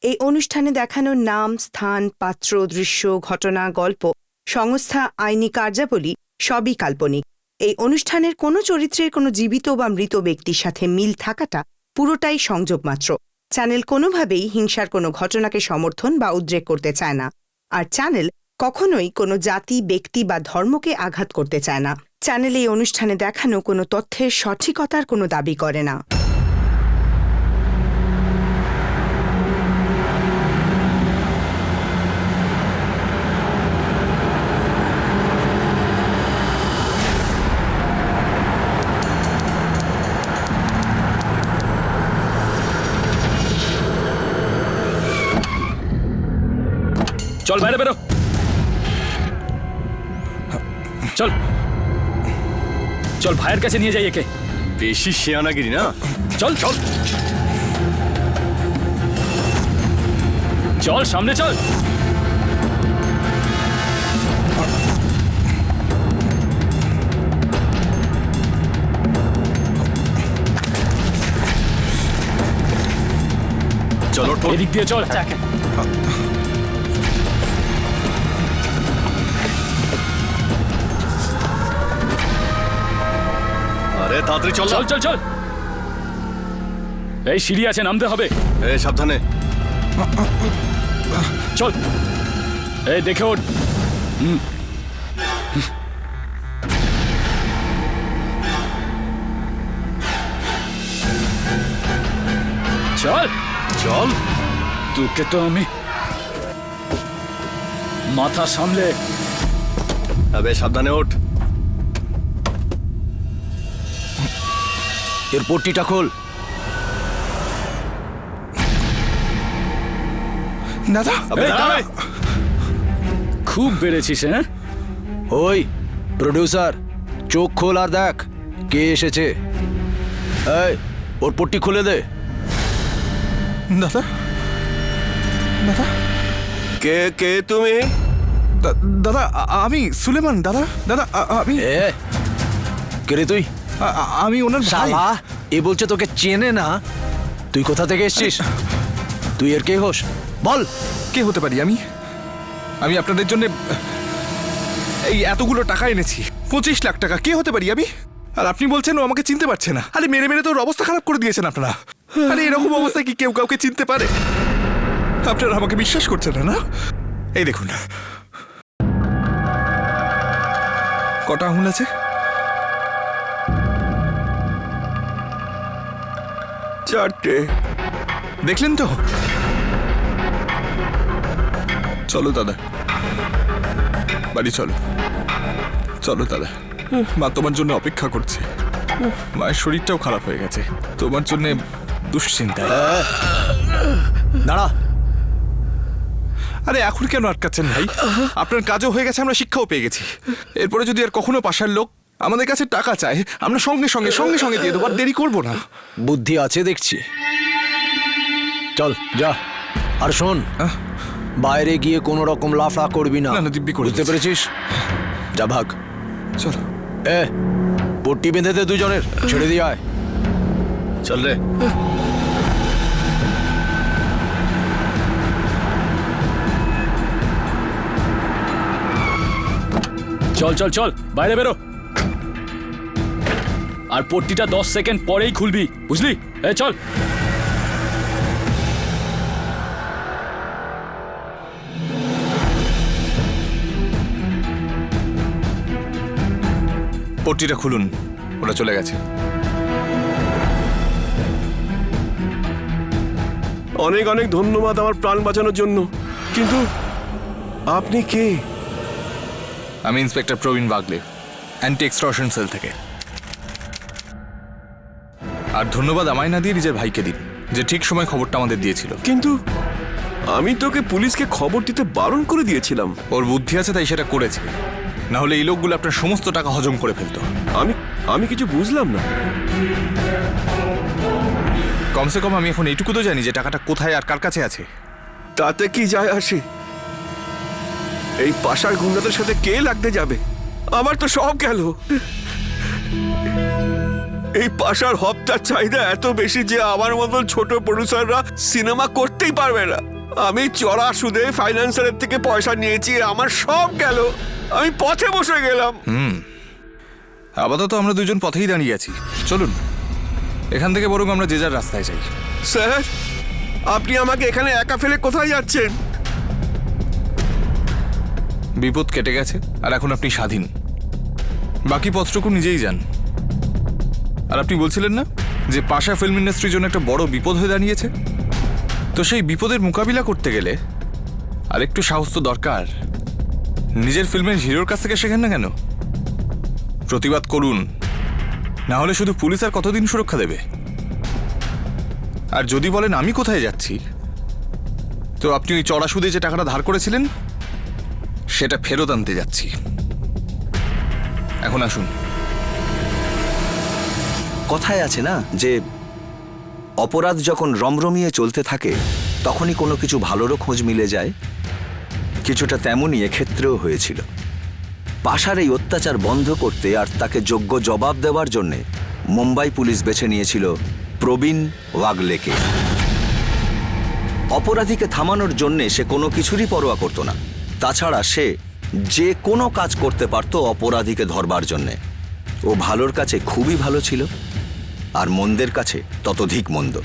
এই অনুষ্ঠানে দেখানো নাম, স্থান, পাত্র, দৃশ্য, ঘটনা, গল্প, সংস্থা, আইনি কার্যাবলী সবই কাল্পনিক। এই অনুষ্ঠানের কোনো চরিত্রের কোনো জীবিত বা মৃত ব্যক্তির সাথে মিল থাকাটা পুরোটাই সংযোগ মাত্র। চ্যানেল কোনোভাবেই হিংসার কোনো ঘটনাকে সমর্থন বা উদ্রেক করতে চায় না, আর চ্যানেল কখনোই কোনো জাতি, ব্যক্তি বা ধর্মকে আঘাত করতে চায় না। চ্যানেল এই অনুষ্ঠানে দেখানো কোনো তথ্যের সঠিকতার কোনো দাবি করে না। চল বাইরে বেরো, চল চল ভাইয়ের কাছে নিয়ে যাই একে। বেশি শেয়ানাগিরি না, চল চল চল সামনে চল। চলো এদিক দিয়ে চল। আরে তাড়াতাড়ি চল চল চল চল, এই সিঁড়ি আছে, নামতে হবে। এই সাবধানে চল, এই দেখে ওঠ। চল চল। তোকে তো আমি মাথা সামলে। আবে সাবধানে ওঠ। এর পট্টিটা খোল। দাদা, আবে দাঁড়া। খুব বেড়েছিস, হ্যাঁ? ওই প্রডিউসার, চোখ খোল আর দেখ কে এসেছে। এই ওর পট্টি খুলে দে। দাদা, দাদা, কে কে তুমি? দাদা, আমি সুলেমান। দাদা, দাদা, আমি এ কে রে তুই? আমি ওনার ভাই। শালা, এ বলছে তোকে চেনে না। তুই কোথা থেকে এসেছিস? তুই এর কে হোস বল। কে হতে পারি আমি? আমি আপনাদের জন্য এই এতগুলো টাকা এনেছি, 25 লাখ টাকা। কে হতে পারি আমি? আর আপনি বলছেন ও আমাকে চিনতে পারছে না? আরে মেরে মেরে তো ওর অবস্থা খারাপ করে দিয়েছেন আপনারা। আরে এরকম অবস্থায় কি কেউ কাউকে চিনতে পারে? আপনারা আমাকে বিশ্বাস করছেন না? এই দেখুন, কটা আঙুল আছে? 4টে। দেখলেন তো? চলো দাদা, বাড়ি চলো। চলো দাদা, মা তোমার জন্য অপেক্ষা করছে। মায়ের শরীরটাও খারাপ হয়ে গেছে তোমার জন্য, দুশ্চিন্তায়। দাঁড়া। আরে এখন কেন আটকাচ্ছেন ভাই? আপনার কাজও হয়ে গেছে, আমরা শিক্ষাও পেয়ে গেছি। এরপরে যদি আর কখনো পাশার লোক আমাদের কাছে টাকা চায়, আমরা সঙ্গে সঙ্গে সঙ্গে সঙ্গে দিয়ে দেবো, আর দেরি করবো না। বুদ্ধি আছে দেখছি। চল যা। আর শোন, বাইরে গিয়ে কোনো রকম লাফড়া করবি না। না, না, দিব্যি করে বুঝতে দিচ্ছি। পেরেছিস? যা ভাগ। চলো। এ পট্টি বেঁধে দে দুজনের, ছেড়ে দিয়ে আয়। চল রে। চল চল চল, বাইরে বেরো। আর পট্টিটা 10 সেকেন্ড পরেই খুলবি, বুঝলি? এই চল। পট্টিটা খুলুন, ওরা চলে গেছে। অনেক অনেক ধন্যবাদ আমার প্রাণ বাঁচানোর জন্য, কিন্তু আপনি কে? আমি ইন্সপেক্টর প্রবীণ বাগলে, অ্যান্টি এক্সটর্শন সেল থেকে। আর ধন্যবাদ আমায় না দিয়ে নিজের ভাইকে দিন, যে ঠিক সময় খবরটা আমাদের দিয়েছিল। কিন্তু আমি তোকে পুলিশকে খবর দিতে বারণ করে দিয়েছিলাম। ওর বুদ্ধি আছে তাই সেটা করেছে, না হলে এই লোকগুলো আপনার সমস্ত টাকা হজম করে ফেলতো। আমি কিছু বুঝলাম না। কমসে কম আমি এখন এইটুকু তো জানি যে টাকাটা কোথায় আর কার কাছে আছে। তাতে কি যায় আসে? এই পাশার গুন্ডাদের সাথে কে লাগতে যাবে? আমার তো সব গেল। এই পাশার হপ্তার চাহিদা এত বেশি যে আমার মতন ছোট প্রডিউসাররা সিনেমা করতেই পারবে না। আমি চড়া সুদে ফাইন্যান্সারের থেকে পয়সা নিয়েছি, আমার সব গেল, আমি পথে বসে গেলাম। আপাতত আমরা দুজন পথেই দাঁড়িয়ে আছি, চলুন এখান থেকে বরং আমরা যে যার রাস্তায় যাই। স্যার, আপনি আমাকে এখানে একা ফেলে কোথায় যাচ্ছেন? বিপদ কেটে গেছে আর এখন আপনি স্বাধীন, বাকি পথটুকু নিজেই যান। আর আপনি বলছিলেন না যে পাশা ফিল্ম ইন্ডাস্ট্রির জন্য একটা বড় বিপদ হয়ে দাঁড়িয়েছে, তো সেই বিপদের মোকাবিলা করতে গেলে আর একটু সাহস তো দরকার। নিজের ফিল্মের হিরোর কাছ থেকে শেখেন না কেন? প্রতিবাদ করুন, না হলে শুধু পুলিশ আর কতদিন সুরক্ষা দেবে? আর যদি বলেন আমি কোথায় যাচ্ছি, তো আপনি ওই চড়া সুদে যে টাকাটা ধার করেছিলেন সেটা ফেরত আনতে যাচ্ছি। এখন আসুন। কথায় আছে না যে অপরাধ যখন রমরমিয়ে চলতে থাকে তখনই কোনো কিছু ভালোরও খোঁজ মিলে যায়। কিছুটা তেমনই এক্ষেত্রেও হয়েছিল। পাশার এই অত্যাচার বন্ধ করতে আর তাকে যোগ্য জবাব দেওয়ার জন্যে মুম্বাই পুলিশ বেছে নিয়েছিল প্রবীণ ওয়াগলেকে। অপরাধীকে থামানোর জন্যে সে কোনো কিছুরই পরোয়া করত না। তাছাড়া সে যে কোনো কাজ করতে পারত অপরাধীকে ধরবার জন্যে। ও ভালোর কাছে খুবই ভালো ছিল, আর মন্দের কাছে ততোধিক মন্দ।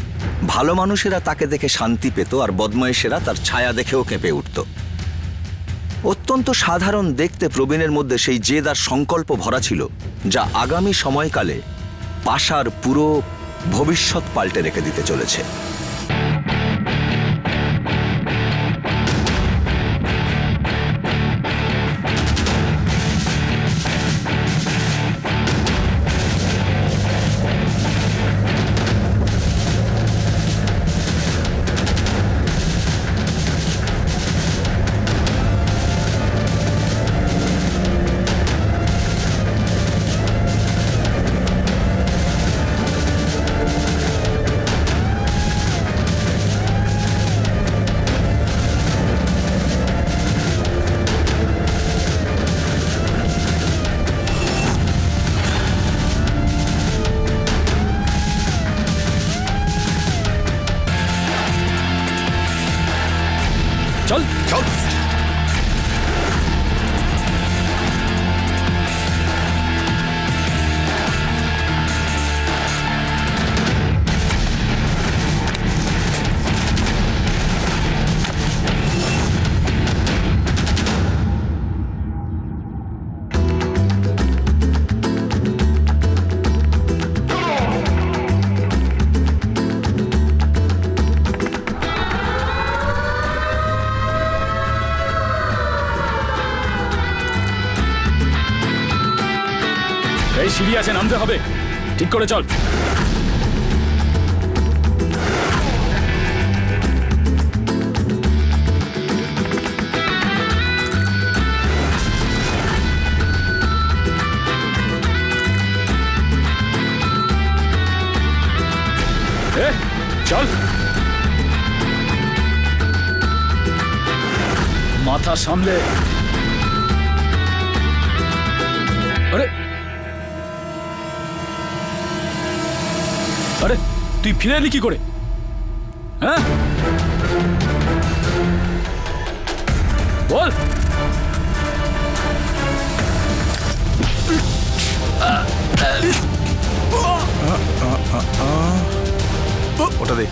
ভালো মানুষেরা তাকে দেখে শান্তি পেত, আর বদমাইশেরা তার ছায়া দেখেও কেঁপে উঠত। অত্যন্ত সাধারণ দেখতে প্রবীণের মধ্যে সেই জেদ আর সংকল্প ভরা ছিল, যা আগামী সময়কালে পাশার পুরো ভবিষ্যৎ পাল্টে রেখে দিতে চলেছে। চল চল। এই সিঁড়ি আছে, নামতে হবে, ঠিক করে চল। চল, মাথা সামলে। আরে আরে, তুই ফিরে এলি কি করে? হ্যাঁ বল। ওটা দে।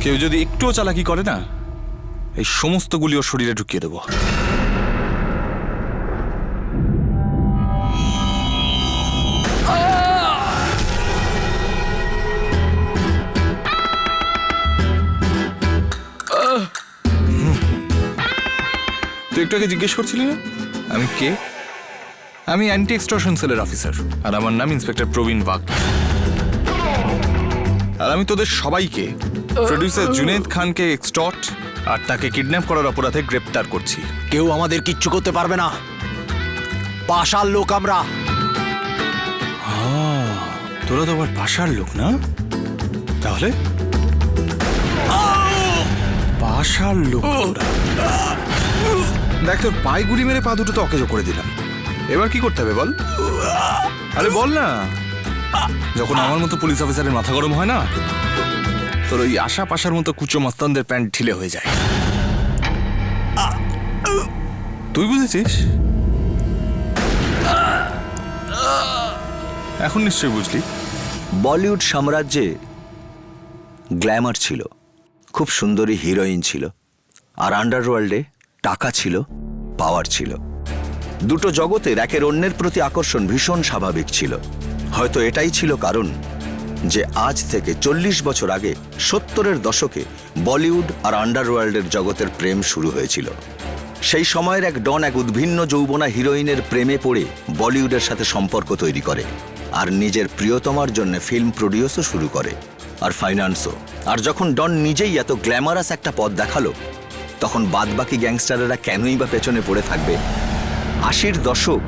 কেউ যদি একটুও চালাকি করে না, এই সমস্ত গুলি ওর শরীরে ঢুকিয়ে দেবো। তুই একটু আগে জিজ্ঞেস করছিলি না আমি কে? আমি অ্যান্টি এক্সটর্শন সেলের অফিসার, আর আমার নাম ইন্সপেক্টর প্রবীণ বাগ। আর আমি তোদের সবাইকে, প্রোডিউসার জুনেদ খানকে এক্সটর্ট আর তাকে কিডন্যাপ করার অপরাধে গ্রেপ্তার করছি। কেউ আমাদের কিচ্ছু করতে পারবে না, পাশার লোক আমরা। তোরা তো আবার পাশার লোক না? তাহলে পাশার লোক তোরা। দেখ, তোর পায়ে গুলি মেরে পা দুটো তো অকেজো করে দিলাম। এবার কি করতে হবে বল? আরে বল না। যখন আমার মতো পুলিশ অফিসারের মাথা গরম হয় না, তোর ওই আশা পাশার মতো কুচো মাস্তানদের প্যান্ট ঢিলে হয়ে যায়। তুই বুঝেছিস? এখন নিশ্চয়ই বুঝলি। বলিউড সাম্রাজ্যে গ্ল্যামার ছিল, খুব সুন্দরী হিরোইন ছিল, আর আন্ডারওয়ার্ল্ডে টাকা ছিল, পাওয়ার ছিল। দুটো জগতের একের অন্যের প্রতি আকর্ষণ ভীষণ স্বাভাবিক ছিল। হয়তো এটাই ছিল কারণ যে আজ থেকে 40 বছর আগে 70-এর দশকে বলিউড আর আন্ডারওয়ার্ল্ডের জগতের প্রেম শুরু হয়েছিল। সেই সময়ের এক ডন এক উদ্ভিন্ন যৌবনা হিরোইনের প্রেমে পড়ে বলিউডের সাথে সম্পর্ক তৈরি করে, আর নিজের প্রিয়তমার জন্য ফিল্ম প্রডিউসও শুরু করে, আর ফাইন্যান্সও। আর যখন ডন নিজেই এত গ্ল্যামারাস একটা পথ দেখালো, তখন বাদবাকি গ্যাংস্টারেরা কেনই বা পেছনে পড়ে থাকবে? 80-র দশক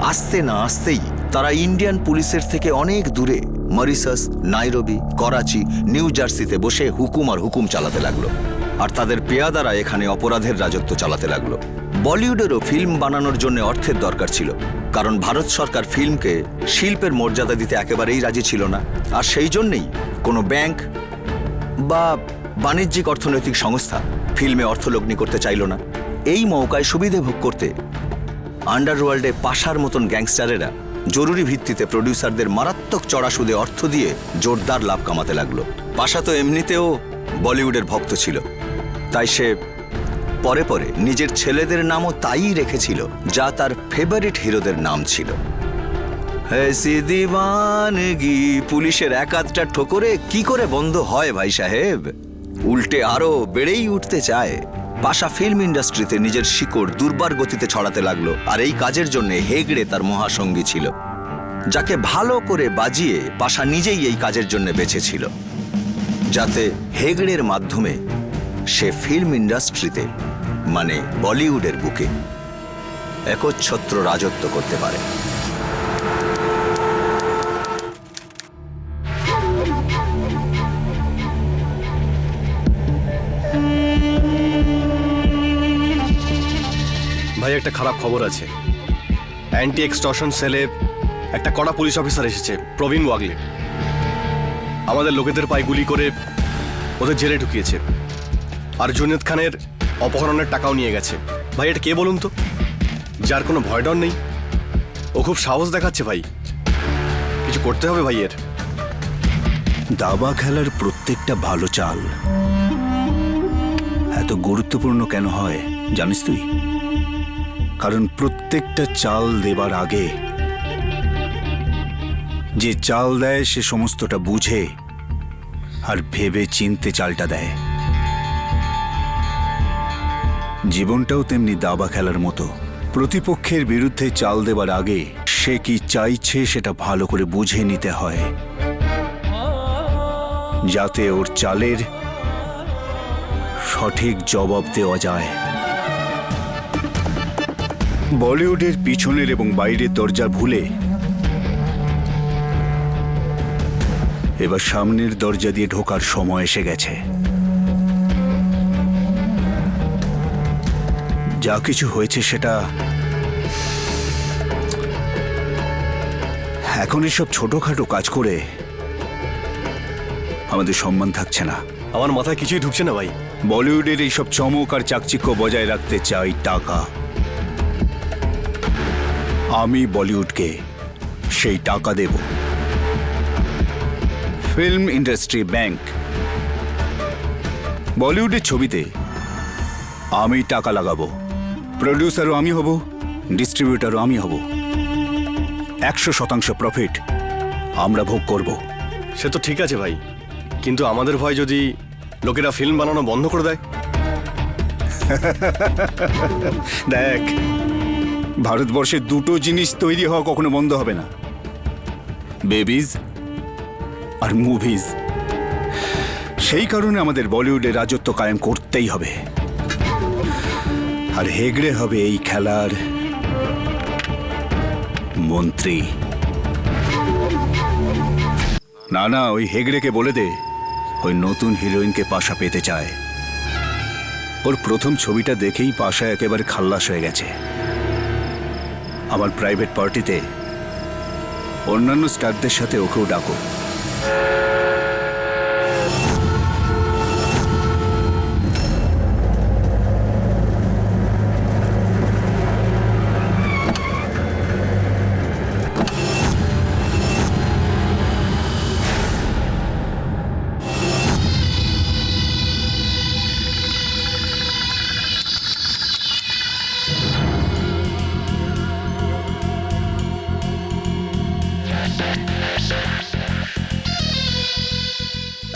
আসতে না আসতেই তারা ইন্ডিয়ান পুলিশের থেকে অনেক দূরে মরিশাস, নাইরোবি, করাচি, নিউ জার্সিতে বসে হুকুম আর হুকুম চালাতে লাগলো, আর তাদের পেয়াদারা এখানে অপরাধের রাজত্ব চালাতে লাগলো। বলিউডেরও ফিল্ম বানানোর জন্য অর্থের দরকার ছিল, কারণ ভারত সরকার ফিল্মকে শিল্পের মর্যাদা দিতে একেবারেই রাজি ছিল না। আর সেই জন্যেই কোনো ব্যাংক বা বাণিজ্যিক অর্থনৈতিক সংস্থা ফিল্মে অর্থলগ্নি করতে চাইল না। এই মৌকায় সুবিধে ভোগ করতে আন্ডারওয়ার্ল্ডে পাশার মতন গ্যাংস্টারেরা জরুরি ভিত্তিতে প্রডিউসারদের মারাত্মক চড়া সুদে অর্থ দিয়ে জোরদার লাভ কামাতে লাগলো। পাশা তো এমনিতেও বলিউডের ভক্ত ছিল, তাই সে পরে পরে নিজের ছেলেদের নামও তাই রেখেছিল, যা তার ফেভারিট হিরোদের নাম ছিল। ऐसी दीवानगी পুলিশের এক আধটা ঠোকরে কি করে বন্ধ হয় ভাই সাহেব, উল্টে আরো বেড়েই উঠতে চায়। পাশা ফিল্ম ইন্ডাস্ট্রিতে নিজের শিকড় দুর্বার গতিতে ছড়াতে লাগলো, আর এই কাজের জন্য হেগড়ে তার মহাসঙ্গী ছিল, যাকে ভালো করে বাজিয়ে পাশা নিজেই এই কাজের জন্য বেঁচেছিল, যাতে হেগড়ের মাধ্যমে সে ফিল্ম ইন্ডাস্ট্রিতে মানে বলিউডের বুকে একচ্ছত্র রাজত্ব করতে পারে। ভাই একটা খারাপ খবর আছে। অ্যান্টি এক্সটর্শন সেলে একটা কড়া পুলিশ অফিসার এসেছে, প্রবীণ ওয়াগলে। আমাদের লোকেদের পায়ে গুলি করে ওদের জেলে ঢুকিয়েছে, আর জুনেদ খানের অপহরণের টাকাও নিয়ে গেছে। ভাই এটা কে বলুন তো, যার কোনো ভয় ডর নেই? ও খুব সাহস দেখাচ্ছে ভাই, কিছু করতে হবে ভাই এর। দাবা খেলার প্রত্যেকটা ভালো চাল এত গুরুত্বপূর্ণ কেন হয় জানিস তুই? কারণ প্রত্যেকটা চাল দেবার আগে যে চাল দেয় সে সমস্তটা বুঝে আর ভেবে চিনতে চালটা দেয়। জীবনটাও তেমনি দাবা খেলার মতো, প্রতিপক্ষের বিরুদ্ধে চাল দেবার আগে সে কি চাইছে সেটা ভালো করে বুঝে নিতে হয়, যাতে ওর চালের সঠিক জবাব দেওয়া যায়। বলিউডের পিছনের এবং বাইরের দরজা ভুলে এবার সামনের দরজা দিয়ে ঢোকার সময় এসে গেছে। যা কিছু হয়েছে সেটা এখন এসব ছোটখাটো কাজ করে আমাদের সম্মান থাকছে না। আমার মাথায় কিছুই ঢুকছে না ভাই। বলিউডের এইসব চমক আর চাকচিক্য বজায় রাখতে চাই টাকা। আমি বলিউডকে সেই টাকা দেব। ফিল্ম ইন্ডাস্ট্রি ব্যাংক, বলিউডের ছবিতে আমি টাকা লাগাবো, প্রডিউসারও আমি হব, ডিস্ট্রিবিউটারও আমি হব। 100% প্রফিট আমরা ভোগ করব। সে তো ঠিক আছে ভাই, কিন্তু আমাদের ভয় যদি লোকেরা ফিল্ম বানানো বন্ধ করে দেয়। দেখ, ভারতবর্ষে দুটো জিনিস তৈরি হওয়া কখনো বন্ধ হবে না, বেবিজ আর মুভিজ। সেই কারণে আমাদের বলিউডে রাজত্ব কায়েম করতেই হবে, আর হেগড়ে হবে এই খেলার মন্ত্রী। না না, ওই হেগড়েকে বলে দে ওই নতুন হিরোইনকে পাশা পেতে চায়। ওর প্রথম ছবিটা দেখেই পাশা একেবারে খাল্লাস হয়ে গেছে। আমার প্রাইভেট পার্টিতে অন্যান্য স্টারদের সাথে ওকেও ডাকো।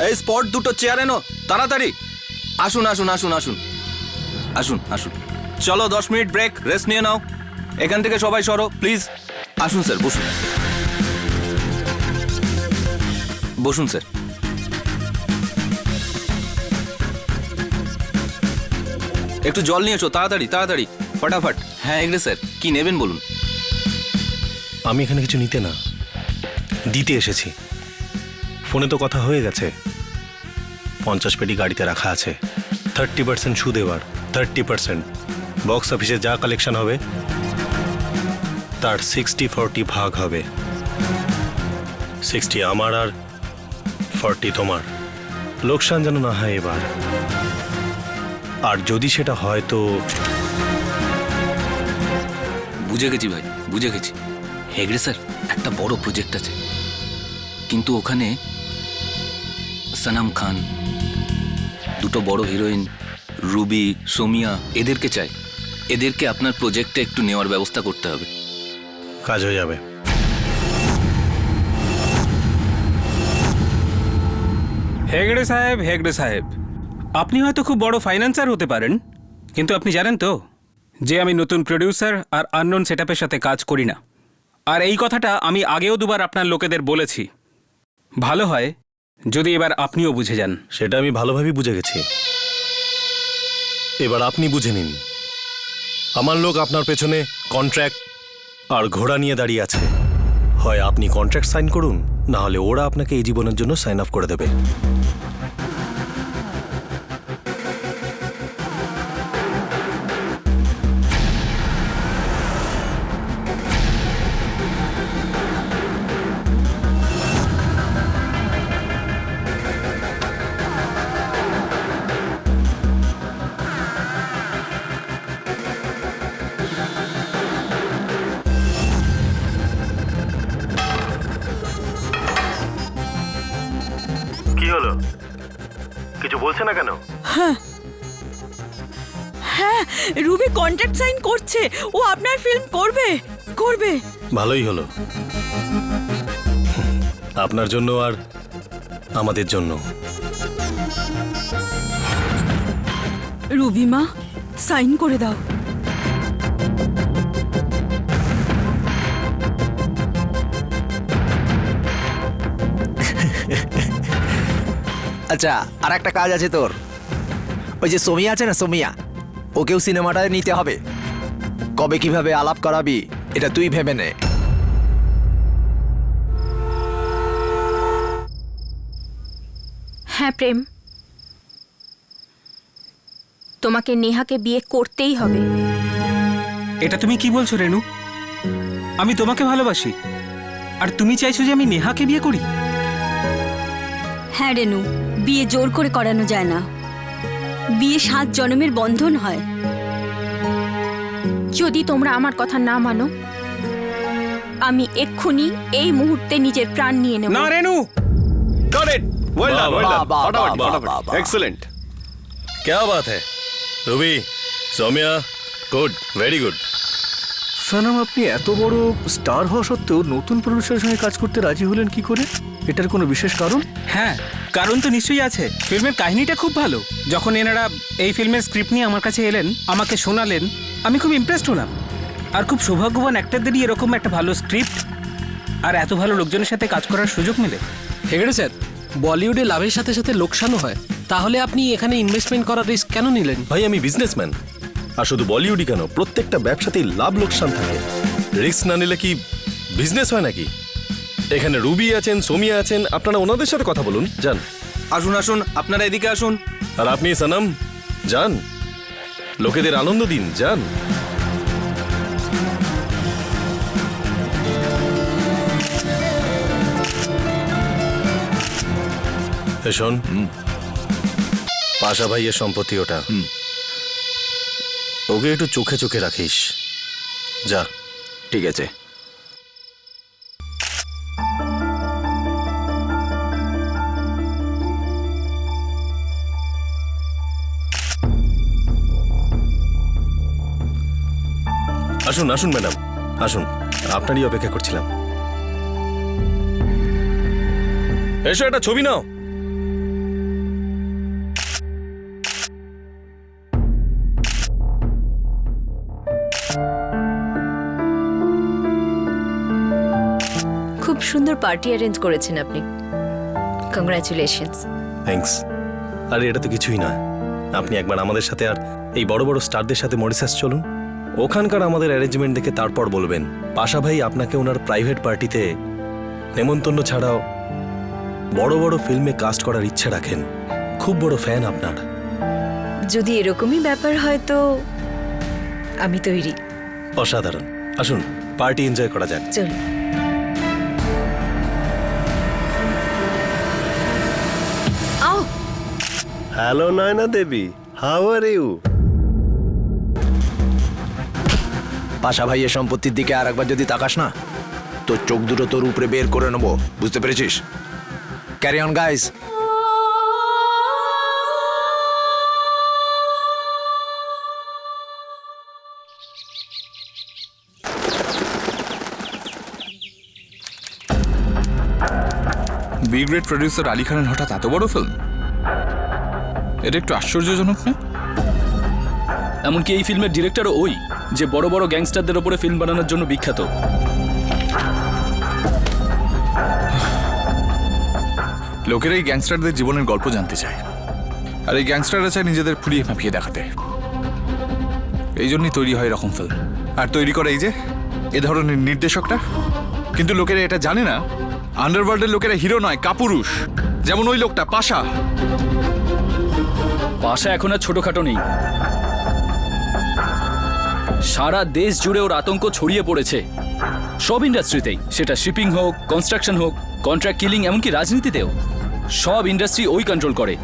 এই স্পট দুটো চেয়ার এনো তাড়াতাড়ি। আসুন আসুন আসুন আসুন আসুন আসুন। চলো 10 মিনিট ব্রেক, রেস্ট নিয়ে নাও। এখান থেকে সবাই সরো প্লিজ। আসুন স্যার, বসুন বসুন স্যার। একটু জল নিয়ে এসো তাড়াতাড়ি তাড়াতাড়ি, ফটাফট। হ্যাঁ এগড়ে স্যার, কি নেবেন বলুন। আমি এখানে কিছু নিতে না, দিতে এসেছি। ফোনে তো কথা হয়ে গেছে, 50 পেটি গাড়িতে রাখা আছে। 30% সুদ এবার, 30% বক্স অফিসে যা কালেকশন হবে তার 60-40 ভাগ হবে। 60 আমার আর 40 তোমার। লোকসান যেন না হয় এবার, আর যদি সেটা হয় তো বুঝে গেছি ভাই, বুঝে গেছি। হেগড়ে স্যার, একটা বড় প্রজেক্ট আছে, কিন্তু ওখানে সনম খান, দুটো বড় হিরোইন রুবি, সোমিয়া, এদেরকে চাই। এদেরকে আপনার প্রজেক্টে একটু নেওয়ার ব্যবস্থা করতে হবে। কাজ হয়ে যাবে। হেগড়ে সাহেব, আপনি হয়তো খুব বড় ফাইন্যান্সার হতে পারেন, কিন্তু আপনি জানেন তো যে আমি নতুন প্রডিউসার আর আননোন সেটআপের সাথে কাজ করি না। আর এই কথাটা আমি আগেও দুবার আপনার লোকেদের বলেছি। ভালো হয় যদি এবার আপনিও বুঝে যান। সেটা আমি ভালোভাবেই বুঝে গেছি, এবার আপনি বুঝে নিন। আমার লোক আপনার পেছনে কন্ট্রাক্ট আর ঘোড়া নিয়ে দাঁড়িয়ে আছে। হয় আপনি কন্ট্রাক্ট সাইন করুন, না হলে ওরা আপনাকে এই জীবনের জন্য সাইন আপ করে দেবে। কি হলো, কিছু বলছে না কেন? হ্যাঁ, রুবি কন্ট্রাক্ট সাইন করছে, ও আপনার ফিল্ম করবে। ভালোই হলো, আপনার জন্য আর আমাদের জন্য। রুবি মা, সাইন করে দাও। আচ্ছা, আর একটা কাজ আছে তোর। ওই যে সোমিয়া আছে না, সোমিয়া, ওকেও সিনেমাটায় নিতে হবে। কবে কিভাবে আলাপ করাবি এটা তুই ভেবে নে। হ্যাঁ প্রেম, তোমাকে নেহাকে বিয়ে করতেই হবে। এটা তুমি কি বলছো রেনু? আমি তোমাকে ভালোবাসি, আর তুমি চাইছো যে আমি নেহাকে বিয়ে করি? হ্যাঁ রেনু, বিয়ে জোর করে করানো যায় না। বিয়ে 7 জন্মের বন্ধন হয়। যদি তোমরা আমার কথা না মানো, আমি এক্ষুনি এই মুহূর্তে নিজের প্রাণ নিয়ে নেব। না Renu, got it, well done, well done, বাহ, বাহ, ফটাফট বাহ, বাহ। এক্সেলেন্ট। क्या बात है Ravi, Soumya, good, very good. Sonam, আপনি এত বড় স্টার হওয়া সত্ত্বেও নতুন প্রডিউসারের সঙ্গে কাজ করতে রাজি হলেন কি করে? এটার কোনো বিশেষ কারণ? হ্যাঁ কারণ তো নিশ্চয়ই আছে। ফিল্মের কাহিনীটা খুব ভালো। যখন এনারা এই ফিল্মের স্ক্রিপ্ট নিয়ে আমার কাছে এলেন, আমাকে শোনালেন, আমি খুব ইমপ্রেসড হলাম। আর খুব সৌভাগ্যবান অ্যাক্টরদেরই এরকম একটা ভালো স্ক্রিপ্ট আর এত ভালো লোকজনের সাথে কাজ করার সুযোগ মেলে। হেগড়ে স্যার, বলিউডে লাভের সাথে সাথে লোকসানও হয়, তাহলে আপনি এখানে ইনভেস্টমেন্ট করার রিস্ক কেন নিলেন? ভাই আমি বিজনেসম্যান, আর শুধু বলিউডই কেন, প্রত্যেকটা ব্যবসাতেই লাভ লোকসান থাকে। রিস্ক না নিলে কি বিজনেস হয় নাকি? এখানে রুবি আছেন, সোমিয়া আছেন, আপনারা ওনাদের সাথে কথা বলুন। যান আসুন আসুন, আপনারা এদিকে আসুন। আর আপনি সনম যান, লোকেদের আনন্দ দিন, যান। শোন, পাশা ভাইয়ের সম্পত্তি ওটা, ওকে একটু চোখে চোখে রাখিস। যা। ঠিক আছে। আসুন আসুন ম্যাডাম, আসুন, আপনারই অপেক্ষা করছিলাম। এসো, একটা ছবি নাও। খুব সুন্দর পার্টি অ্যারেঞ্জ করেছেন আপনি। কংগ্রাচুলেশনস। থ্যাঙ্কস। আরে এটা তো কিছুই নয়, আপনি একবার আমাদের সাথে আর এই বড় বড় স্টারদের সাথে মরিশাস চলুন। ওখানকার আমাদের অ্যারেঞ্জমেন্ট দেখে তারপর বলবেন। পাশা ভাই আপনাকে ওনার প্রাইভেট পার্টিতে নেমন্তন্ন ছাড়াও বড় বড় ফিল্মে কাস্ট করার ইচ্ছা রাখেন। খুব বড় ফ্যান আপনার। যদি এরকমই ব্যাপার হয় তো আমি তৈরি। অসাধারণ। আসুন, পার্টি এনজয় করা যাক। চলুন। আও, hello Nayana Devi, how are you? Pasha ভাইয়ের সম্পত্তির দিকে আর একবার যদি তাকাস না, তোর চোখ দুটো তোর উপরে বের করে নেবো, বুঝতে পেরেছিস? Carry on guys. B grade producer Ali খানের হঠাৎ এত বড় ফিল্ম, এটা একটু আশ্চর্যজনক না? এমনকি এই ফিল্মের ডিরেক্টরও ওই যে বড় বড় গ্যাংস্টারদের ওপরে ফিল্ম বানানোর জন্য বিখ্যাত। লোকেরা এই গ্যাংস্টারদের জীবনের গল্প জানতে চায়, আর এই গ্যাংস্টাররা চায় নিজেদের ফুলিয়ে ফাঁপিয়ে দেখাতে। এই জন্যই তৈরি হয় এরকম ফিল্ম, আর তৈরি করে এই যে এ ধরনের নির্দেশকরা। কিন্তু লোকেরা এটা জানে না, আন্ডারওয়ার্ল্ডের লোকেরা হিরো নয়, কাপুরুষ। যেমন ওই লোকটা পাশা। পাশা এখন আর ছোটখাটো নেই, সারা দেশ জুড়ে ওর আতঙ্ক ছড়িয়ে পড়েছে। সব ইন্ডাস্ট্রিতেই, সেটা শিপিং হোক, কনস্ট্রাকশন হোক, কন্ট্রাক্ট কিলিং, এমনকি রাজনীতিতেও। সব ইন্ডাস্ট্রি ওই কন্ট্রোল করে।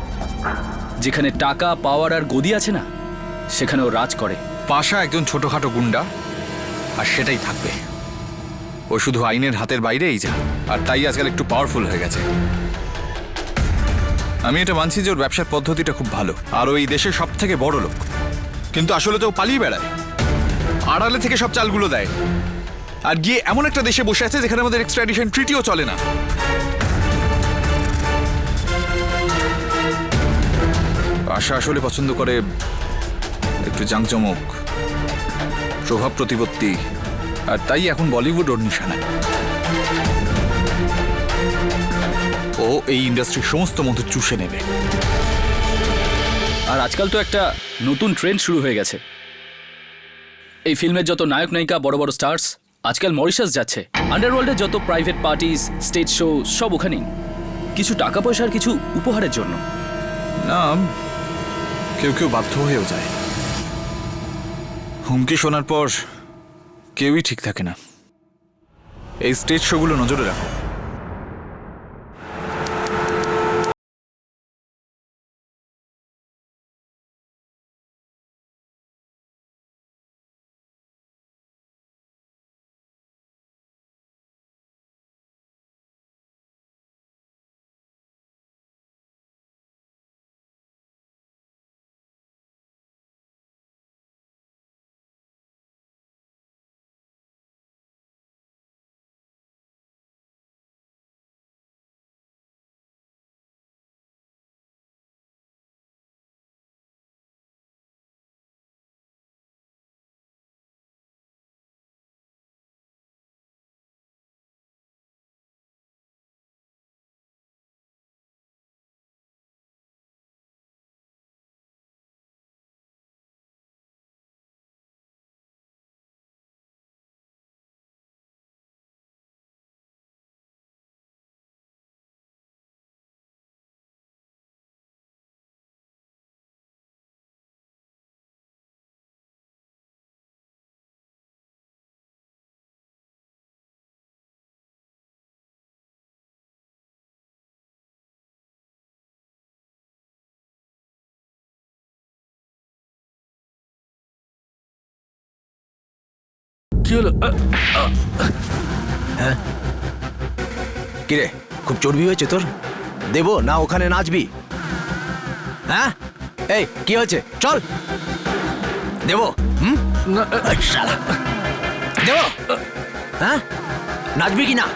যেখানে টাকা, পাওয়ার আর গদি আছে না, সেখানে ও রাজ করে। পাশা একজন ছোটখাটো গুন্ডা, আর সেটাই থাকবে। ও শুধু আইনের হাতের বাইরেই যা, আর তাই আজকাল একটু পাওয়ারফুল হয়ে গেছে। আমি এটা মানছি যে ওর ব্যবসার পদ্ধতিটা খুব ভালো, আর ও এই দেশের সব থেকে বড় লোক। কিন্তু আসলে তো ও পালিয়ে বেড়ায়, আড়ালে থেকে সব চালগুলো দেয়, আর গিয়ে এমন একটা দেশে বসে আছে যেখানে আমাদের এক্সট্রাডিশন ট্রিটিও চলে না। আশা আসলে পছন্দ করে একটু জাঁকজমক, প্রভাব প্রতিপত্তি, আর তাই এখন বলিউড ওর নিশানায়। ও এই ইন্ডাস্ট্রির সমস্ত মধু চুষে নেবে। আর আজকাল তো একটা নতুন ট্রেন্ড শুরু হয়ে গেছে। এই ফিল্মের যত নায়ক নায়িকা, বড় বড় স্টার্স আজকাল মরিশাস যাচ্ছে। আন্ডারওয়ার্ল্ডের যত প্রাইভেট পার্টিস, স্টেজ শো, সব ওখানেই। কিছু টাকা পয়সার কিছু উপহারের জন্য। না, কেউ কেউ বাধ্য হয়েও যায়। হুমকি শোনার পর কেউই ঠিক থাকে না। এই স্টেজ শোগুলো নজরে রাখো। হলো? হ্যাঁ কিরে, খুব চর্বি হয়েছে তোর? দেবো না ওখানে নাচবি? হ্যাঁ এই কি হয়েছে, চল দেবো। শালা দেবো, হ্যাঁ নাচবি কি না?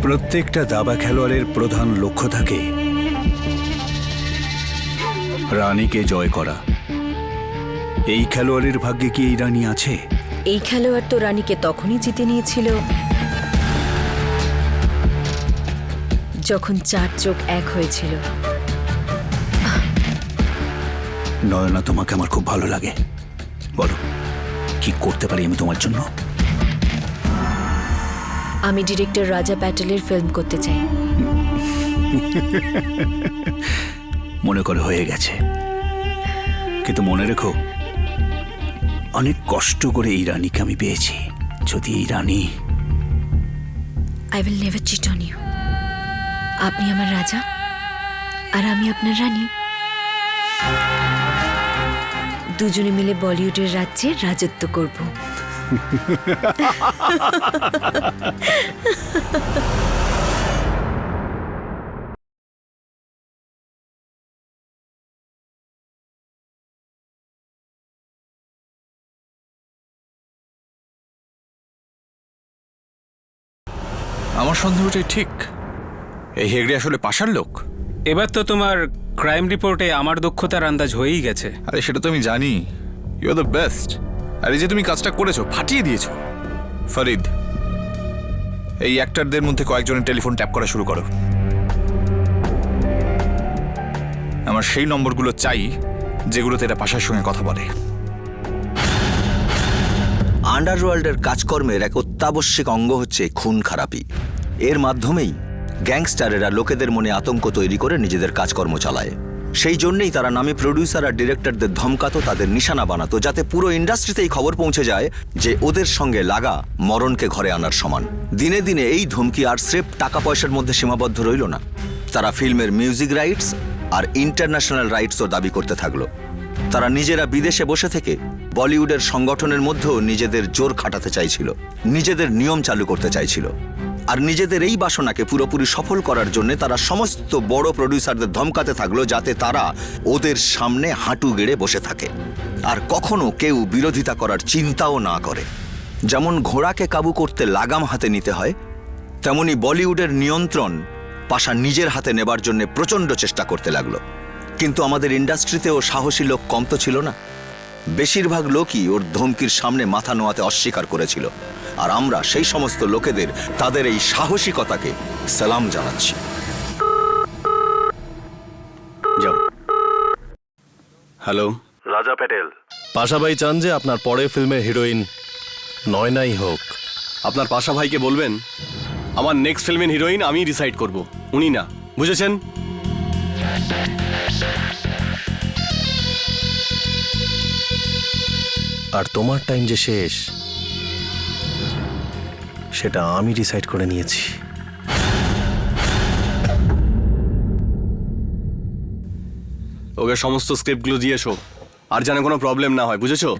প্রত্যেকটা দাবা খেলোয়াড়ের প্রধান লক্ষ্য থাকে রানীকে জয় করা। এই খেলোয়াড়ের ভাগ্যে কি এই রানী আছে? এই খেলোয়াড় তো রানীকে তখনই জিতে নিয়েছিল যখন 4 চোখ এক হয়েছিল। নয়না, তোমাকে আমার খুব ভালো লাগে। বলো কি করতে পারি আমি তোমার জন্য? আমি ডিরেক্টর রাজা প্যাটেলের ফিল্ম করতে চাই। মনে করে হয়ে গেছে, কিন্তু মনে রেখো অনেক কষ্ট করে এই রানীকে আমি পেয়েছি। যদি এই রানী I will never cheat on you. আপনি আমার রাজা আর আমি আপনার রানী। দুজনে মিলে বলিউডের রাজ্যে রাজত্ব করব। আমার সন্দেহটাই ঠিক। এই হেগড়ে আসলে পাশার লোক। এবার তো তোমার ক্রাইম রিপোর্টে আমার দক্ষতার আন্দাজ হয়েই গেছে। আরে সেটা তো আমি জানি, ইউ আর দ্য বেস্ট। আর এই যে তুমি কাজটা করেছো, ফাটিয়ে দিয়েছো। ফরিদ, এই অ্যাক্টরদের মধ্যে কয়েকজনের টেলিফোন ট্যাপ করা শুরু করো। আমার সেই নম্বরগুলো চাই যেগুলোতে এরা পাশার সঙ্গে কথা বলে। আন্ডারওয়ার্ল্ডের কাজকর্মের এক অত্যাবশ্যক অঙ্গ হচ্ছে খুন খারাপি। এর মাধ্যমেই গ্যাংস্টারেরা লোকেদের মনে আতঙ্ক তৈরি করে নিজেদের কাজকর্ম চালায়। সেই জন্যই তারা নামী প্রডিউসার আর ডিরেক্টরদের ধমকাতো, তাদের নিশানা বানাতো, যাতে পুরো ইন্ডাস্ট্রিতে এই খবর পৌঁছে যায় যে ওদের সঙ্গে লাগা মরণকে ঘরে আনার সমান। দিনে দিনে এই ধমকি আর স্রেফ টাকা পয়সার মধ্যে সীমাবদ্ধ রইল না, তারা ফিল্মের মিউজিক রাইটস আর ইন্টারন্যাশনাল রাইটসও দাবি করতে থাকলো। তারা নিজেরা বিদেশে বসে থেকে বলিউডের সংগঠনের মধ্যেও নিজেদের জোর খাটাতে চাইছিল, নিজেদের নিয়ম চালু করতে চাইছিল। আর নিজেদের এই বাসনাকে পুরোপুরি সফল করার জন্য তারা সমস্ত বড় প্রডিউসারদের ধমকাতে থাকলো, যাতে তারা ওদের সামনে হাঁটু গেড়ে বসে থাকে আর কখনো কেউ বিরোধিতা করার চিন্তাও না করে। যেমন ঘোড়াকে কাবু করতে লাগাম হাতে নিতে হয়, তেমনি বলিউডের নিয়ন্ত্রণ পাশা নিজের হাতে নেবার জন্য প্রচণ্ড চেষ্টা করতে লাগলো। কিন্তু আমাদের ইন্ডাস্ট্রিতেও সাহসী লোক কম তো ছিল না। বেশিরভাগ লোকই ওর ধমকির সামনে মাথা নোয়াতে অস্বীকার করেছিল। আর আমরা সেই সমস্ত লোকেদের তাদের এই সাহসিকতাকে সালাম জানাচ্ছি। যাও। হ্যালো, রাজা প্যাটেল। পাশাভাই চান যে আপনার পরের ফিল্মের হিরোইন নয়নাই হোক। আপনার পাশা ভাইকে বলবেন আমার নেক্সট ফিল্মের হিরোইন আমি ডিসাইড করব, উনি না, বুঝেছেন? আর তোমার টাইম যে শেষ সেটা আমি ডিসাইড করে নিয়েছি। ওকে সমস্ত স্ক্রিপ্টগুলো দিয়ে এসো, আর যেন কোনো প্রবলেম না হয়, বুঝেছো?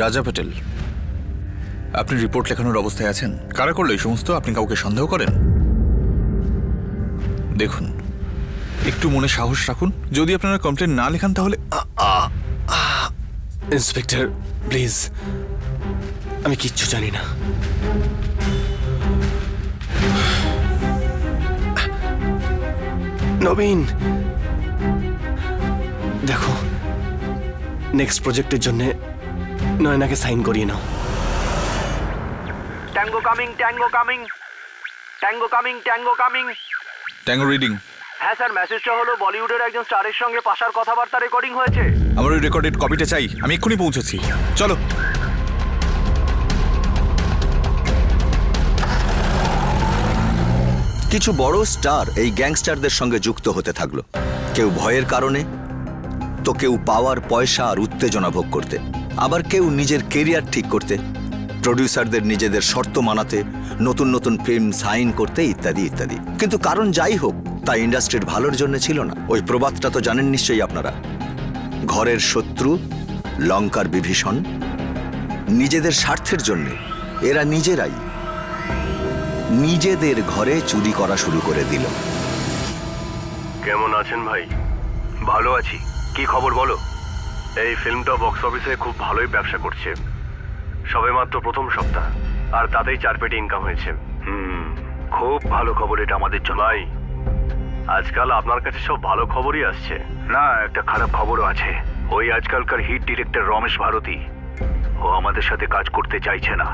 রাজা প্যাটেল, আপনি রিপোর্ট লেখানোর অবস্থায় আছেন? কারা করলো এই সমস্ত? আপনি কাউকে সন্দেহ করেন? দেখুন, একটু মনে সাহস রাখুন। যদি আপনারা কমপ্লেন না লেখান তাহলে ইন্সপেক্টর প্লিজ, আমি কিচ্ছু জানি না। নবীন, দেখো, নেক্সট প্রজেক্টের জন্য নয়নাকে সাইন করিয়ে নাও। Tango coming, tango coming, tango coming, tango coming. Tango reading. হ্যাঁ স্যার, মেসেজটা হলো বলিউডের একজন স্টারের সঙ্গে পাশার কথাবার্তা রেকর্ডিং হয়েছে। আমার ওই রেকর্ডেড কপিটা চাই, আমি এক্ষুনি পৌঁছেছি। চলো। কিছু বড় স্টার এই গ্যাংস্টারদের সঙ্গে যুক্ত হতে থাকলো, কেউ ভয়ের কারণে, তো কেউ পাওয়ার, পয়সা আর উত্তেজনা ভোগ করতে, আবার কেউ নিজের কেরিয়ার ঠিক করতে, প্রডিউসারদের নিজেদের শর্ত মানাতে, নতুন নতুন ফিল্ম সাইন করতে, ইত্যাদি ইত্যাদি। কিন্তু কারণ যাই হোক, তা ইন্ডাস্ট্রির ভালোর জন্য ছিল না। ওই প্রবাদটা তো জানেন নিশ্চয়ই আপনারা, ঘরের শত্রু লঙ্কার বিভীষণ। নিজেদের স্বার্থের জন্য এরা নিজেরাই নিজেদের ঘরে চুরি করা শুরু করে দিল। কেমন আছেন ভাই? ভালো আছি। কি খবর বলো? এই ফিল্মটা বক্স অফিসে খুব ভালোই ব্যবসা করছে। সবেমাত্র প্রথম সপ্তাহ, আর তাতেই 4 পেটি ইনকাম হয়েছে। খুব ভালো খবর এটা আমাদের জন্য। ভাই, আজকাল আপনার কাছে সব ভালো খবরই আসছে। না, একটা খারাপ খবরও আছে। ওই আজকালকার হিট ডিরেক্টর রমেশ ভারতী, ও আমাদের সাথে কাজ করতে চাইছে না।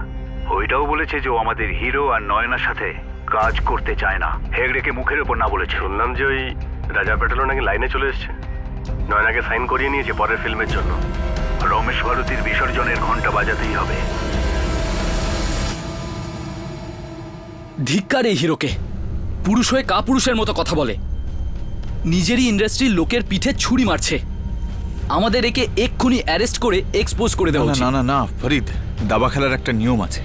ওইটাও বলেছে যে ও আমাদের হিরো আর নয়নার সাথে কাজ করতে চায় না। হেগড়েকে মুখের উপর না বলেছে। শুনলাম যে ওই রাজা প্যাটেলও নাকি লাইনে চলে এসছে, নয়নাকে সাইন করিয়ে নিয়েছে পরের ফিল্মের জন্য। রমেশ ভারতীর বিসর্জনের ঘন্টা বাজাতেই হবে। ধিক্কার এই হিরোকে! পুরুষ হয়ে কাপুরুষের মতো কথা বলে, নিজেরই ইন্ডাস্ট্রির লোকের পিঠে ছুরি মারছে। আমাদের একে এক্ষুনি অ্যারেস্ট করে এক্সপোজ করে দেওয়া উচিত। না না না ফরিদ, দাবা খেলার একটা নিয়ম আছে।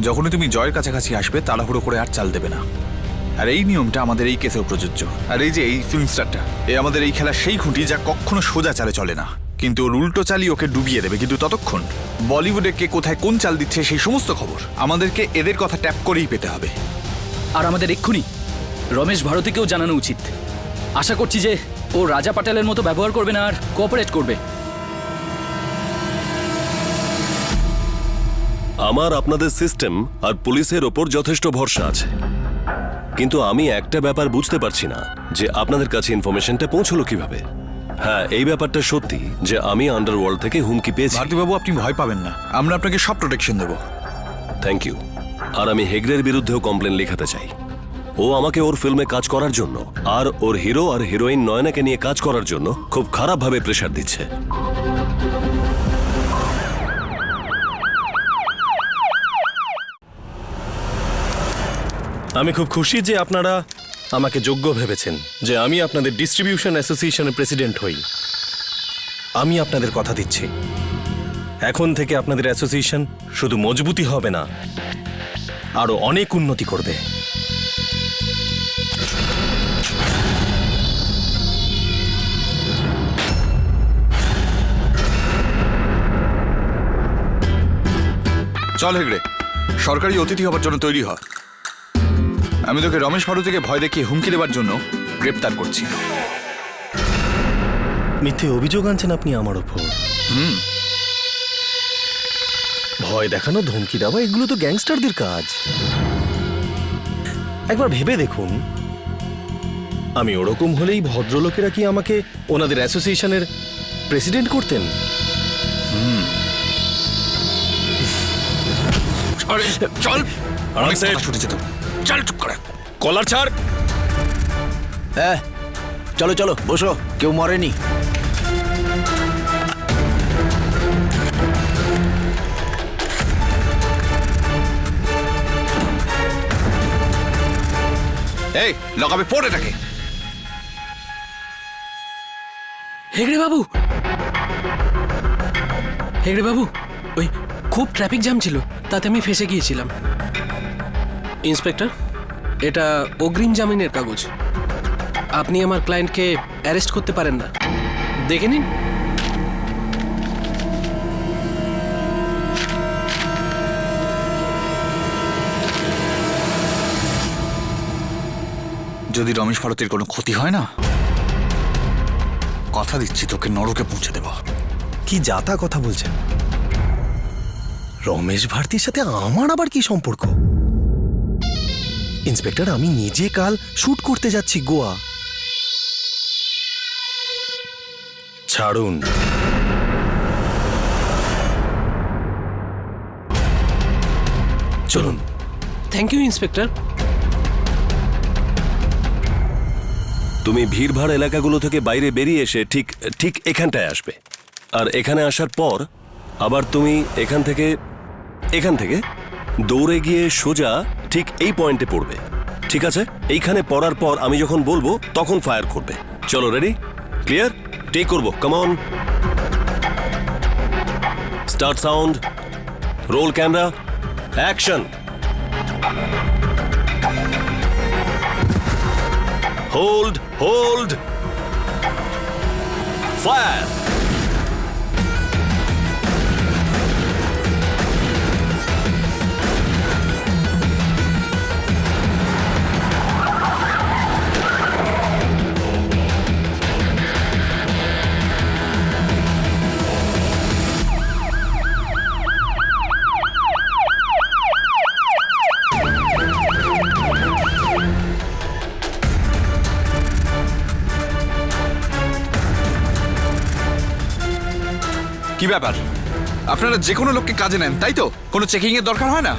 যখনই তুমি জয়ের কাছাকাছি আসবে, তাড়াহুড়ো করে আর চাল দেবে না। আর এই নিয়মটা আমাদের এই কেসেও প্রযোজ্য। আর এই যে এই ফিল্ম স্টারটা, এ আমাদের এই খেলার সেই খুঁটি যা কখনো সোজা চালে চলে না, কিন্তু ওর উল্টো চালই ওকে ডুবিয়ে দেবে। কিন্তু ততক্ষণ বলিউডে কে কোথায় কোন চাল দিচ্ছে সেই সমস্ত খবর আমাদেরকে এদের কথা ট্যাপ করেই পেতে হবে। আর আমাদের এক্ষুনি রমেশ ভারতীকেও জানানো উচিত। আশা করছি যে ও রাজা পাটেলের মতো ব্যবহার করবে না, আর কোঅপারেট করবে। আমার আপনাদের সিস্টেম আর পুলিশের ওপর যথেষ্ট ভরসা আছে, কিন্তু আমি একটা ব্যাপার বুঝতে পারছি না যে আপনাদের কাছে ইনফরমেশনটা পৌঁছলো কিভাবে। হ্যাঁ, এই ব্যাপারটা সত্যি যে আমি আন্ডারওয়ার্ল্ড থেকে হুমকি পেয়েছি। ভারতীবাবু, আপনি ভয় পাবেন না, আমরা আপনাকে সব প্রোটেকশন দেব। Thank you. আর আমি হেগড়ের বিরুদ্ধেও কমপ্লেন লেখাতে চাই। ও আমাকে ওর ফিল্মে কাজ করার জন্য আর ওর হিরো আর হিরোইন নয়নাকে নিয়ে কাজ করার জন্য খুব খারাপভাবে প্রেশার দিচ্ছে। আমি খুব খুশি যে আপনারা আমাকে যোগ্য ভেবেছেন যে আমি আপনাদের ডিস্ট্রিবিউশন অ্যাসোসিয়েশনের প্রেসিডেন্ট হই। আমি আপনাদের কথা দিচ্ছি, এখন থেকে আপনাদের অ্যাসোসিয়েশন শুধু মজবুতি হবে না, আরো অনেক উন্নতি করবে। চল হেগড়ে, সরকারি অতিথি হবার জন্য তৈরি হ। আমি তোকে রমেশ ভারতীকে ভয় দেখিয়ে হুমকি দেবার জন্য গ্রেপ্তার করছি। মিথ্যে অভিযোগ আনছেন আপনি আমার ওপর। ভয় দেখানো, ধমকি দেওয়া, এগুলো তো গ্যাংস্টারদের কাজ। একবার ভেবে দেখুন, আমি ওরকম হলেই ভদ্রলোকেরা কি আমাকে ওনাদের অ্যাসোসিয়েশনের প্রেসিডেন্ট করতেন? চল, শুনেছে তো, চল চুপ করে, কলার ছাড়। হ্যাঁ, চলো চলো, বসো, কেউ মরেনি। এই লগাবে পড় এটাকে। হেগড়ে বাবু, হেগড়ে বাবু, ওই খুব ট্রাফিক জ্যাম ছিল, তাতে আমি ফেসে গিয়েছিলাম। ইন্সপেক্টর, এটা অগ্রিম জামিনের কাগজ। আপনি আমার ক্লায়েন্টকে অ্যারেস্ট করতে পারেন না, দেখে নিন। যদি রমেশ ভারতীর কোনো ক্ষতি হয় না, কথা দিচ্ছি তোকে নরকে পৌঁছে দেব। কি যাতা কথা বলছেন? রমেশ ভারতীর সাথে আমার আবার কি সম্পর্ক? ইন্সপেক্টর, আমি নিজে কাল শুট করতে যাচ্ছি গোয়া। ছাড়ুন। চলুন। Thank you inspector. তুমি ভিড়ভাড় এলাকাগুলো থেকে বাইরে বেরিয়ে এসে ঠিক ঠিক এখানটায় আসবে। আর এখানে আসার পর আবার তুমি এখান থেকে দৌড়ে গিয়ে সোজা ঠিক এই পয়েন্টে পড়বে। ঠিক আছে? এইখানে পড়ার পর আমি যখন বলবো তখন ফায়ার করবে। চলো, রেডি? ক্লিয়ার? টেক করবো। Come on. Start sound, roll camera, action. Hold, hold, fire. কি ব্যাপার? আপনারা যে কোনো লোককে কাজে নেন, তাই তো? কোনো চেকিং এর দরকার হয় না?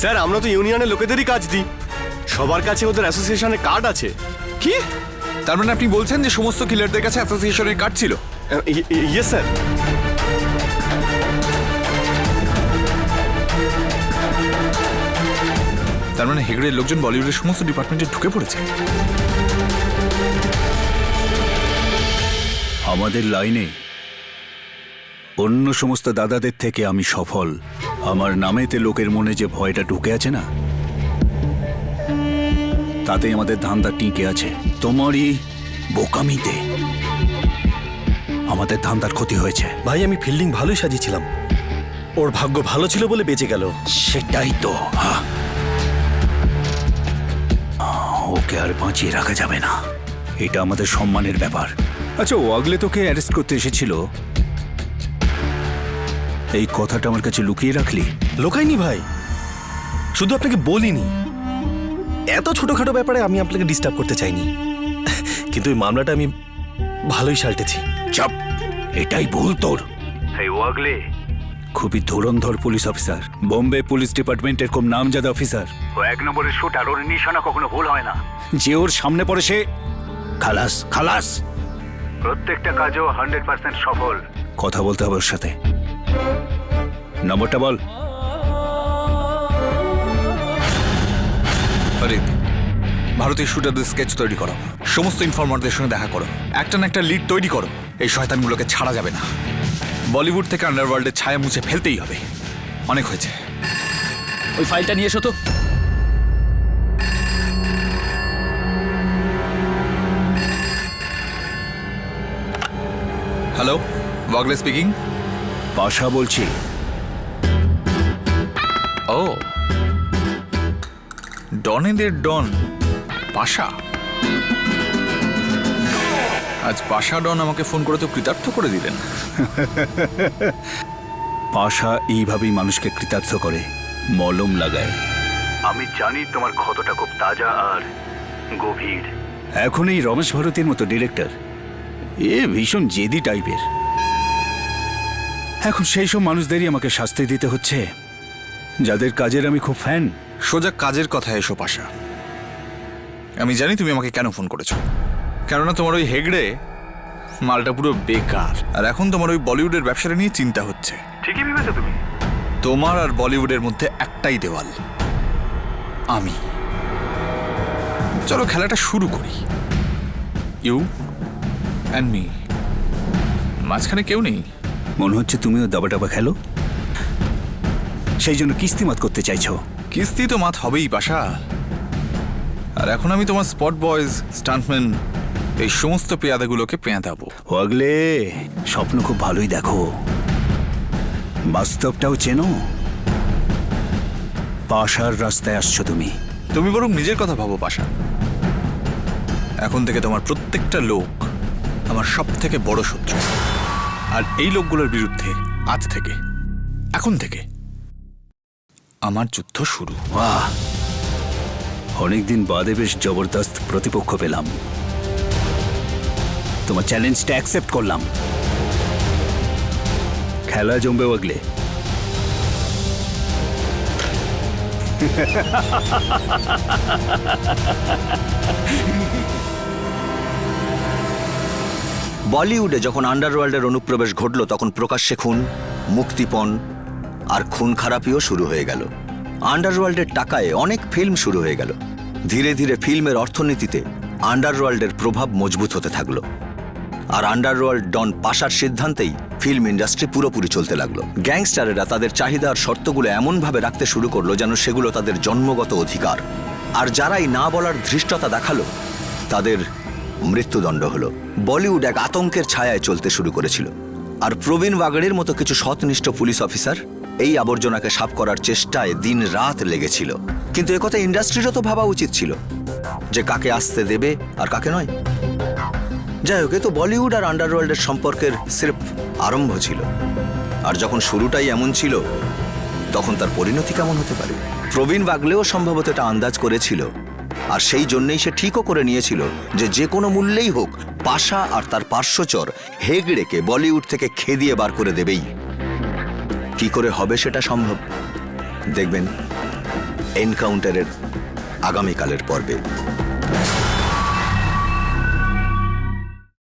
স্যার, আমরা তো ইউনিয়নের লোকেদেরই কাজ দিই। সবার কাছে ওদের অ্যাসোসিয়েশনের কার্ড আছে। কি? তার মানে আপনি বলছেন যে সমস্ত কিলারদের কাছে অ্যাসোসিয়েশনের কার্ড ছিল? Yes sir. তার মানে হেগড়ের লোকজন বলিউডের সমস্ত ডিপার্টমেন্টে ঢুকে পড়েছে। আমাদের লাইনে অন্য সমস্ত দাদাদের থেকে আমি সফল। আমার নামেতে লোকের মনে যে ভয়টা ঢুকে আছে না, তাতে আমাদের ধান্দা টিকে আছে। তোমারই বোকামিতে আমাদের ধান্দার ক্ষতি হয়েছে। ভাই, আমি ফিল্ডিং ভালোই সাজিয়েছিলাম, ওর ভাগ্য ভালো ছিল বলে বেঁচে গেল। সেটাই তো। ওকে আর বাঁচিয়ে রাখা যাবে না, এটা আমাদের সম্মানের ব্যাপার। আচ্ছা, ওয়াগলে তোকে অ্যারেস্ট করতে এসেছিল, এই কথাটা আমার কাছে লুকিয়ে রাখলি? লোকাইনি ভাই, শুধু আপনাকে বলিনি। এত ছোটখাটো ব্যাপারে আমি আপনাকে ডিস্টার্ব করতে চাইনি, কিন্তু এই মামলাটা আমি ভালোই সালটেছি। চাপ, এটাই ভুল তোর। এই ওয়াগলে খুবই ধুরন্ধর পুলিশ অফিসার, বোম্বে পুলিশ ডিপার্টমেন্টের খুব নামজাদা অফিসার। ও 1 নম্বরের শুট আর ওর নিশানা কখনো ভুল হয় না। যে ওর সামনে পড়ে সে খালাস খালাস। প্রত্যেকটা কাজও 100% সফল। কথা বলতে হবে ওর সাথে। নম্বরটা বল। ফরিদ, ভারতীয় শুটারদের স্কেচ তৈরি করো, সমস্ত ইনফরমারদের সঙ্গে দেখা করো, একটা না একটা লিড তৈরি করো। এই শয়তানগুলোকে ছাড়া যাবে না। বলিউড থেকে আন্ডারওয়ার্ল্ডের ছায়া মুছে ফেলতেই হবে। অনেক হয়েছে। ওই ফাইলটা নিয়ে এসো তো। Hello, ওয়াগলে speaking. পাশা বলছি। ও, ডনেদের ডন পাশা। আজ পাশা ডন আমাকে ফোন করে তো কৃতার্থ করে দিলেন। পাশা এইভাবেই মানুষকে কৃতার্থ করে, মলম লাগায়। আমি জানি তোমার ক্ষতটা খুব তাজা আর গভীর। এখন এই রমেশ ভারতীর মতো ডিরেক্টর, এ ভীষণ জেদি টাইপের। এখন সেই সব মানুষদেরই আমাকে শাস্তি দিতে হচ্ছে যাদের কাজের আমি খুব ফ্যান। সোজা কাজের কথা এসো পাশা। আমি জানি তুমি আমাকে কেন ফোন করেছো, কেননা তোমার ওই হেগড়ে মালটা পুরো বেকার, আর এখন তোমার ওই বলিউডের ব্যবসাটা নিয়ে চিন্তা হচ্ছে। ঠিকই ভেবেছো তুমি। তোমার আর বলিউডের মধ্যে একটাই দেওয়াল, আমি। চলো খেলাটা শুরু করি। ইউ অ্যান্ড মি, মাঝখানে কেউ নেই। মনে হচ্ছে তুমিও দাবা টাবা খেলো, সেই জন্য কিস্তি মাত করতে চাইছো। কিস্তি তো মাত হবেই পাশা। আর এখন আমি তোমার স্পট বয়েজ, স্টান্টম্যান, এই সমস্ত পেয়াদাগুলোকে পেঁয়াদাবো। ওয়াগলে, স্বপ্ন খুব ভালোই দেখো, বাস্তবটাও চেনো। পাশার রাস্তায় আসছো তুমি। তুমি বরং নিজের কথা ভাবো পাশা। এখন থেকে তোমার প্রত্যেকটা লোক আমার সব থেকে বড় শত্রু। আর এই লোকগুলোর বিরুদ্ধে আজ থেকে, এখন থেকে আমার যুদ্ধ শুরু। বাহ, অনেকদিন বাদে বেশ জবরদস্ত প্রতিপক্ষ পেলাম। তোমার চ্যালেঞ্জটা অ্যাকসেপ্ট করলাম। খেলা জমবে ওয়াগলে। বলিউডে যখন আন্ডারওয়ার্ল্ডের অনুপ্রবেশ ঘটল তখন প্রকাশ্যে খুন, মুক্তিপণ আর খুন খারাপিও শুরু হয়ে গেল। আন্ডারওয়ার্ল্ডের টাকায় অনেক ফিল্ম শুরু হয়ে গেল। ধীরে ধীরে ফিল্মের অর্থনীতিতে আন্ডারওয়ার্ল্ডের প্রভাব মজবুত হতে থাকলো। আর আন্ডারওয়ার্ল্ড ডন পাশার সিদ্ধান্তেই ফিল্ম ইন্ডাস্ট্রি পুরোপুরি চলতে লাগলো। গ্যাংস্টারেরা তাদের চাহিদা আর শর্তগুলো এমনভাবে রাখতে শুরু করলো যেন সেগুলো তাদের জন্মগত অধিকার। আর যারাই না বলার ধৃষ্টতা দেখালো তাদের মৃত্যুদণ্ড হলো। বলিউড এক আতঙ্কের ছায়ায় চলতে শুরু করেছিল। আর প্রবীণ ওয়াগড়ের মতো কিছু সৎনিষ্ঠ পুলিশ অফিসার এই আবর্জনাকে সাফ করার চেষ্টায় দিন রাত লেগেছিল। কিন্তু একথা ইন্ডাস্ট্রিরও তো ভাবা উচিত ছিল যে কাকে আসতে দেবে আর কাকে নয়। যাই হোক, তো বলিউড আর আন্ডারওয়ার্ল্ডের সম্পর্কের সির্ফ আরম্ভ ছিল। আর যখন শুরুটাই এমন ছিল তখন তার পরিণতি কেমন হতে পারে প্রবীণ ওয়াগলেও সম্ভবত এটা আন্দাজ করেছিল। আর সেই জন্যই সে ঠিকও করে নিয়েছিল যে কোনো মূল্যেই হোক পাশা আর তার পার্শ্বচর হেগড়েকে বলিউড থেকে খেদিয়ে বার করে দেবেই। কি করে হবে সেটা সম্ভব দেখবেন এনকাউন্টারের আগামীকালের পর্বে।